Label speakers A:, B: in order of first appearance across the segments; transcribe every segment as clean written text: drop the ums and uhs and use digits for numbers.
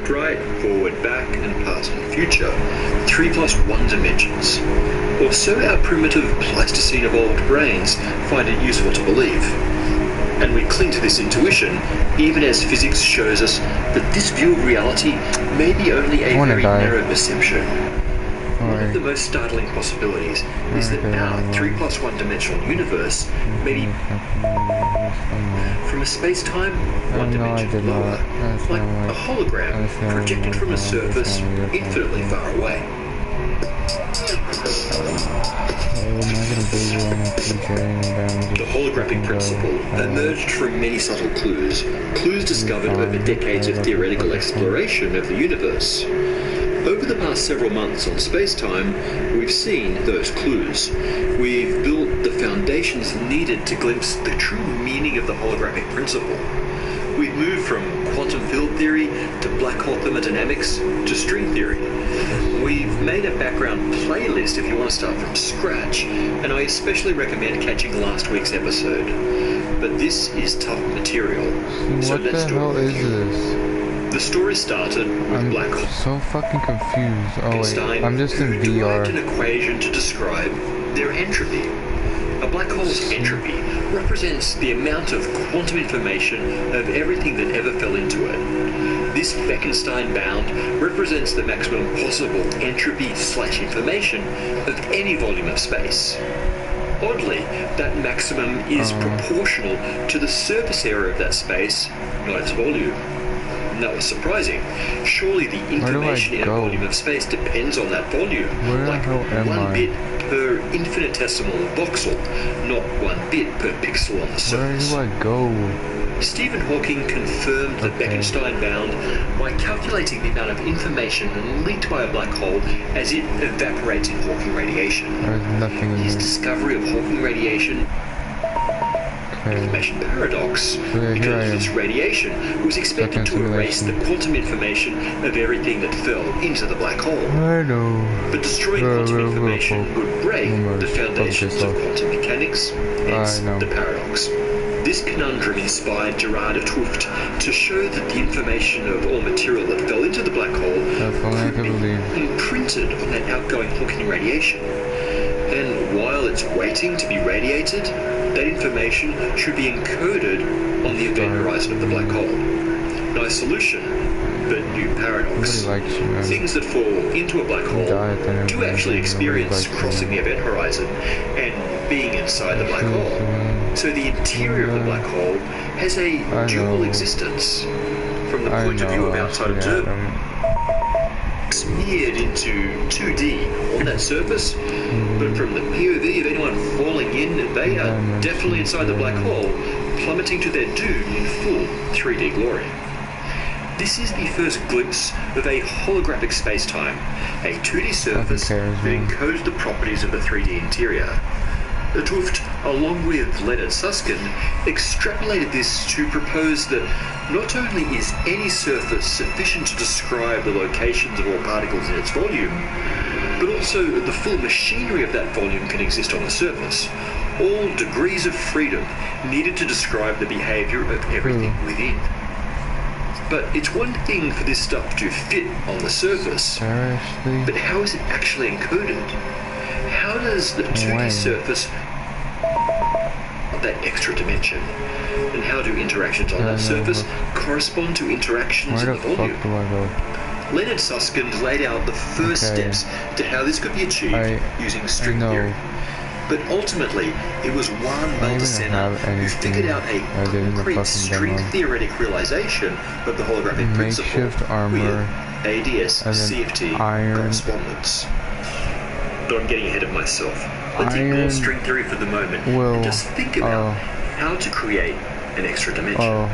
A: left, right, forward, back, and past and future, 3 plus 1 dimensions. Or so our primitive Pleistocene evolved brains find it useful to believe. And we cling to this intuition, even as physics shows us that this view of reality may be only a very narrow perception. One of the most startling possibilities is that our 3 plus 1 dimensional universe may be from a space-time 1 dimension lower, like a hologram projected from a surface infinitely far away. The holographic principle emerged from many subtle clues discovered over decades of theoretical exploration of the universe. Over the past several months on Space-Time, we've seen those clues. We've built the foundations needed to glimpse the true meaning of the holographic principle. We've moved from quantum field theory to black hole thermodynamics to string theory. We've made a background playlist if you want to start from scratch, and I especially recommend catching last week's episode. But this is tough material, so let's do it.
B: What the hell is this?
A: The story started with black holes.
B: I'm so fucking confused. Oh wait, I'm just in VR.
A: Derived an equation to describe their entropy. A black hole's entropy represents the amount of quantum information of everything that ever fell into it. This Bekenstein bound represents the maximum possible entropy/information of any volume of space. Oddly, that maximum is proportional to the surface area of that space, not its volume. And that was surprising. Surely the information in a volume of space depends on that volume. Like 1 bit per infinitesimal voxel, not 1 bit per pixel on the surface.
B: Where do I go?
A: Stephen Hawking confirmed the Bekenstein bound by calculating the amount of information leaked by a black hole as it evaporates in Hawking radiation.
B: There's nothing in
A: His
B: here.
A: discovery of Hawking radiation information paradox, because this radiation was expected to erase the quantum information of everything that fell into the black hole.
B: I know.
A: But destroying quantum information would break the foundations of quantum mechanics, hence the paradox. This conundrum inspired Gerard de Tooft to show that the information of all material that fell into the black hole could be imprinted on that outgoing Hawking radiation. And while it's waiting to be radiated, that information should be encoded on the event horizon of the black hole. Nice solution, but new paradox. Things that fall into a black hole do actually experience crossing the event horizon and being inside the black hole. So the interior of the black hole has a dual existence. From the point of view of outside observers, smeared into 2D on that surface, but from the POV of anyone falling in, they are definitely inside the black hole, plummeting to their doom in full 3D glory. This is the first glimpse of a holographic space-time, a 2D surface that encodes the properties of the 3D interior. De Tooft, along with Leonard Susskind, extrapolated this to propose that not only is any surface sufficient to describe the locations of all particles in its volume, but also the full machinery of that volume can exist on the surface. All degrees of freedom needed to describe the behavior of everything within. But it's one thing for this stuff to fit on the surface, but how is it actually encoded? How does the 2D surface that extra dimension? And how do interactions on that surface correspond to interactions in the volume? Leonard Susskind laid out the first steps to how this could be achieved using string theory. But ultimately, it was Juan Baldacena who figured out a concrete string theoretic realization of the holographic principle with ADS-CFT correspondence. But I'm getting ahead of myself. Let's ignore string theory for the moment and just think about how to create an extra dimension.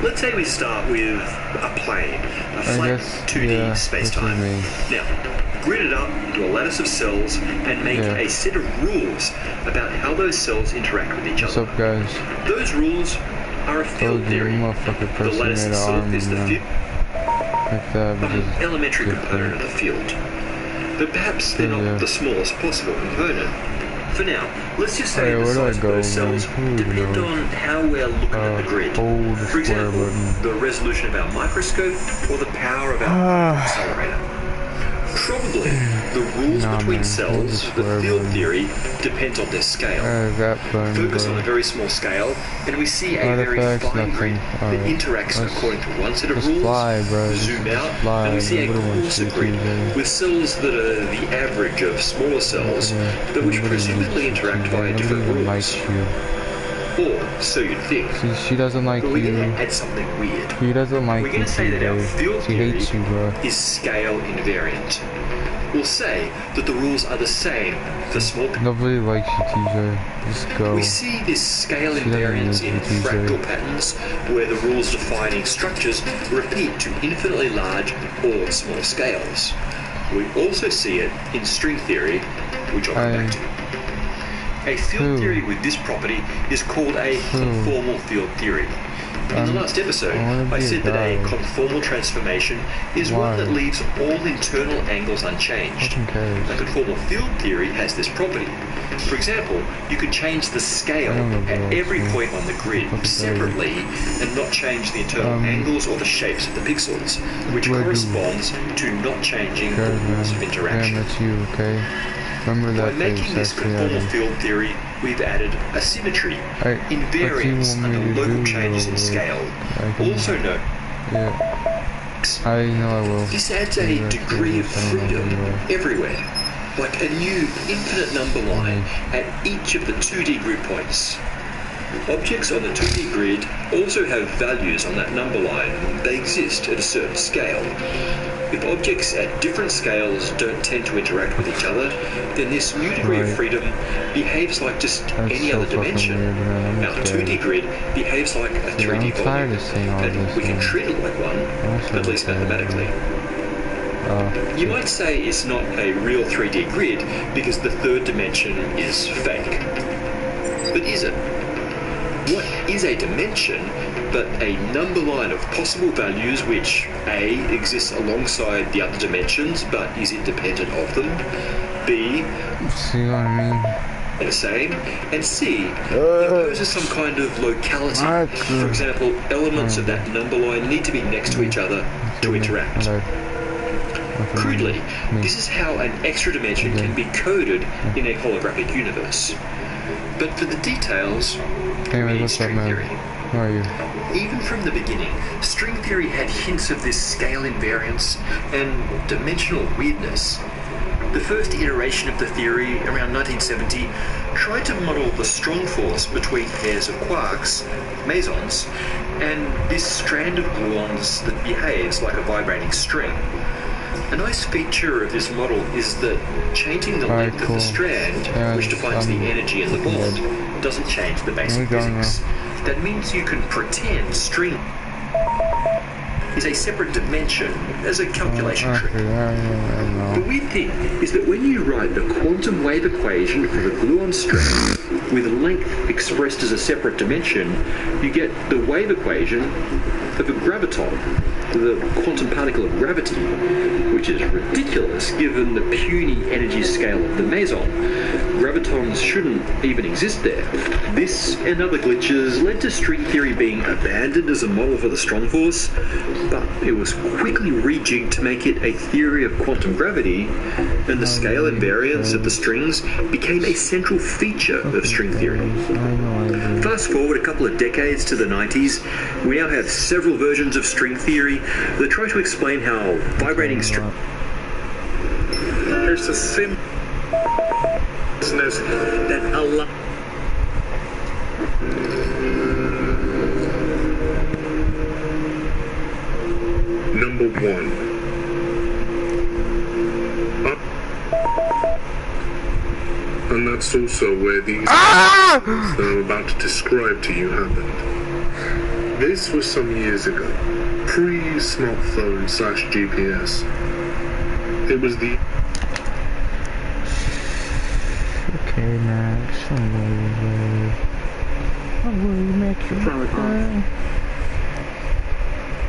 A: Let's say we start with a plane, a flat 2D space-time. Now, grid it up into a lattice of cells and make a set of rules about how those cells interact with each other.
B: What's up, guys?
A: Those rules are a field theory. The lattice itself is the elementary component of the field. But perhaps they're not the smallest possible component. For now, let's just say the size of those cells depend on how we're looking at the grid. For example, the resolution of our microscope or the power of our accelerator. Probably, the rules between cells of the field theory depends on their scale. Focus on a very small scale, and we see a very fine grid that interacts according to one set of rules. Zoom out, and we see a coarser grid with cells that are the average of smaller cells, but which presumably interact via different rules. Or so you'd think.
B: She doesn't like
A: but we're
B: you.
A: going to add something weird.
B: She doesn't like
A: we're going to say that our field
B: she
A: theory
B: hates you, bro.
A: is scale invariant. We'll say that the rules are the same for small.
B: Nobody likes you, TJ. Just go.
A: We see this scale invariance in fractal patterns where the rules defining structures repeat to infinitely large or small scales. We also see it in string theory, which I'll come back to. A field theory with this property is called a conformal field theory. In the last episode, I said that a conformal transformation is one that leaves all internal angles unchanged. A conformal field theory has this property. For example, you could change the scale at every point on the grid separately and not change the internal angles or the shapes of the pixels, which corresponds to not changing the rules of interaction.
B: That's you, okay? Remember that.
A: By making this conformal field theory, we've added asymmetry, invariance under local changes in scale, also known.
B: I know I will.
A: This adds a degree of freedom everywhere, like a new infinite number line at each of the 2D grid points. Objects on the 2D grid also have values on that number line. They exist at a certain scale. If objects at different scales don't tend to interact with each other, then this new degree of freedom behaves like just any other dimension. Our 2D grid behaves like a 3D volume, and we can treat it like one, at least mathematically. You might say it's not a real 3D grid because the third dimension is fake. But is it? What is a dimension but a number line of possible values which A, exists alongside the other dimensions but is independent of them, B,
B: see what I mean?
A: The same, and C, imposes some kind of locality. For example, elements of that number line need to be next to each other to interact. Crudely, this is how an extra dimension can be coded in a holographic universe. But for the details, we need string theory.
B: How are you?
A: Even from the beginning, string theory had hints of this scale invariance and dimensional weirdness. The first iteration of the theory, around 1970, tried to model the strong force between pairs of quarks, mesons, and this strand of gluons that behaves like a vibrating string. A nice feature of this model is that changing the length of the strand, which defines the energy in the bond, doesn't change the basic physics. That means you can pretend string is a separate dimension as a calculation trick. The weird thing is that when you write the quantum wave equation for the gluon strand with length expressed as a separate dimension, you get the wave equation of a graviton, the quantum particle of gravity, which is ridiculous given the puny energy scale of the meson. Gravitons shouldn't even exist there. This and other glitches led to string theory being abandoned as a model for the strong force, but it was quickly rejigged to make it a theory of quantum gravity, and the scale invariance of the strings became a central feature of string theory. Fast forward a couple of decades to the 90s, we now have several versions of string theory that try to explain how vibrating string... There's a sim... that allow...
C: Number 1. And that's also where these that I'm about to describe to you happened. This was some years ago, pre-smartphone/GPS. It was the...
B: Okay, Max, I'm worried, Max,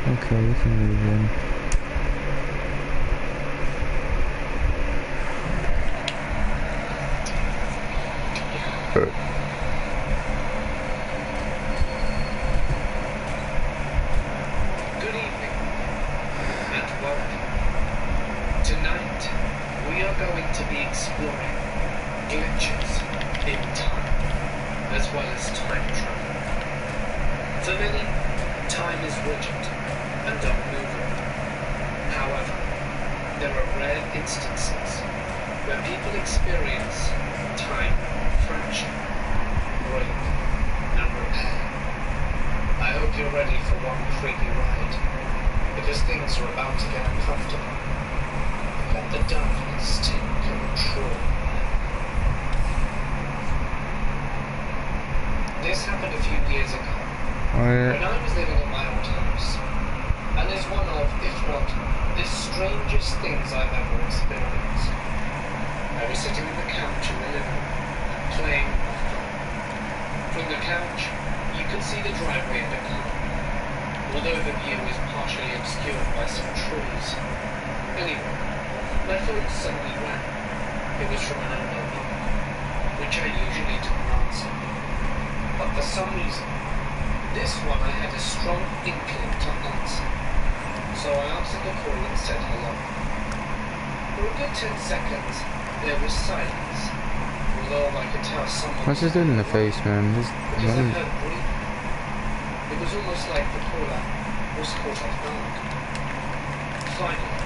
B: okay, we can move in.
A: evening, and welcome. Tonight, we are going to be exploring glitches in time, as well as time travel. For many, time is rigid and unmovable. However, there are rare instances where people experience time fraction, break, and repair. I hope you're ready for one creepy ride, because things are about to get uncomfortable. Let the darkness take control. This happened a few years ago, when I was living in my old house, and is one of, if not, the strangest things I've ever experienced. I was sitting on the couch in the living room, playing my phone. From the couch, you could see the driveway of the car, although the view is partially obscured by some trees. Anyway, my phone suddenly rang. It was from an unknown number, which I usually don't answer. But for some reason, this one I had a strong inkling to answer. So I answered the call and said hello. For a good 10 seconds, there was silence, although I could tell someone...
B: What's this dude in the face, man?
A: Because I heard breathing. It was almost like the caller was caught off guard. Finally,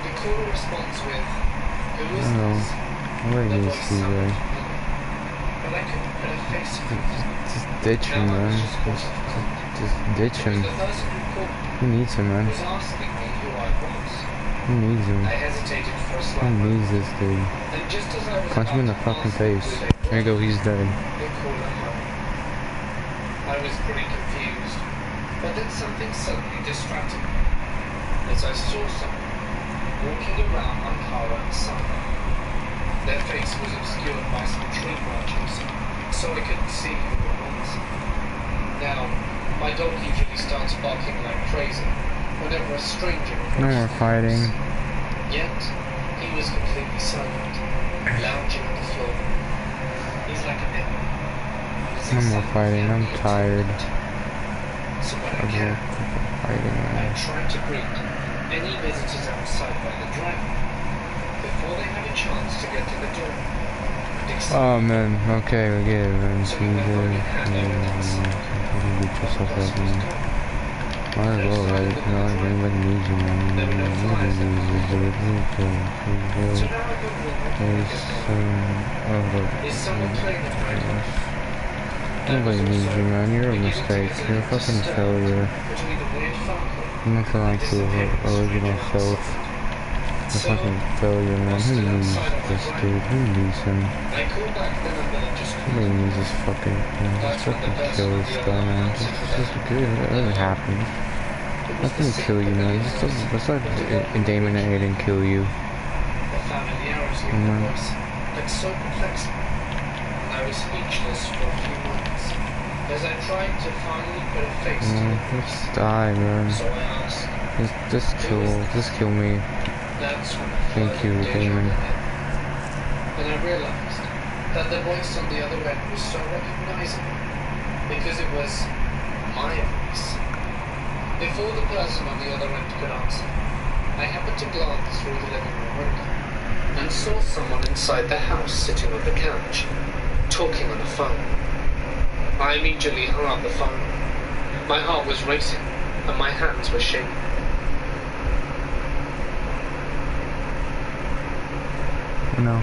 A: the caller responds with, "Who is this?"
B: Where
A: The
B: is
A: voice
B: he,
A: sounded
B: guy?
A: familiar, but I couldn't put a face to it.
B: Just ditch him,
A: Now I
B: man.
A: was just caught off guard.
B: Just ditch him.
A: The person who called me
B: Who needs him, man?
A: was asking me who I was.
B: Who needs him?
A: I hesitated for a
B: Who
A: slight moment,
B: needs this dude?
A: and just as I was
B: Punch him in the
A: about to
B: fucking
A: ask
B: face.
A: who they
B: There you go, he's dead.
A: they called him home. I was pretty confused, but then something suddenly distracted me, as I saw someone walking around my car outside. Their face was obscured by some tree branches, so I couldn't see who it was. Now, my dog usually starts barking like crazy whenever a stranger
B: No more
A: approaches the
B: fighting.
A: house. Yet, he was completely silent, lounging on the floor. He's like a baby.
B: No more fighting, I'm tired.
A: So when I
B: Of
A: can,
B: fighting,
A: I
B: man.
A: try to greet any visitors outside by the driveway before they have a chance to get to the door.
B: Oh man, okay, we get it, man.
A: So
B: You
A: we went on
B: can
A: and hand over that side.
B: beat yourself
A: The
B: up,
A: person was
B: man.
A: gone.
B: Might as well, right? You know, anybody needs you, man.
A: There were no flies in the
B: There's
A: So now I go Is someone playing the radio?
B: nobody needs you, man. You're a mistake. You're a fucking failure.
A: Between the weird phone call
B: You're nothing like your original self. You're a fucking failure, man. Who needs this dude? Who needs him?
A: I called back the number that just
B: Nobody needs this fucking, just fucking kill this guy, man. Just good. It doesn't happen. That's gonna kill you, man. Let's not Damon and Aiden kill you.
A: The familiarity of the voice had so perplexed me. I was speechless for a few moments as I tried to finally put a face to the voice.
B: Just die, man.
A: So I asked,
B: Just kill me.
A: that's when
B: Thank you, Damon.
A: And I realized that the voice on the other end was so recognizable because it was my voice. Before the person on the other end could answer, I happened to glance through the living room window and saw someone inside the house sitting on the couch, talking on the phone. I immediately hung up the phone. My heart was racing and my hands were shaking.
B: No.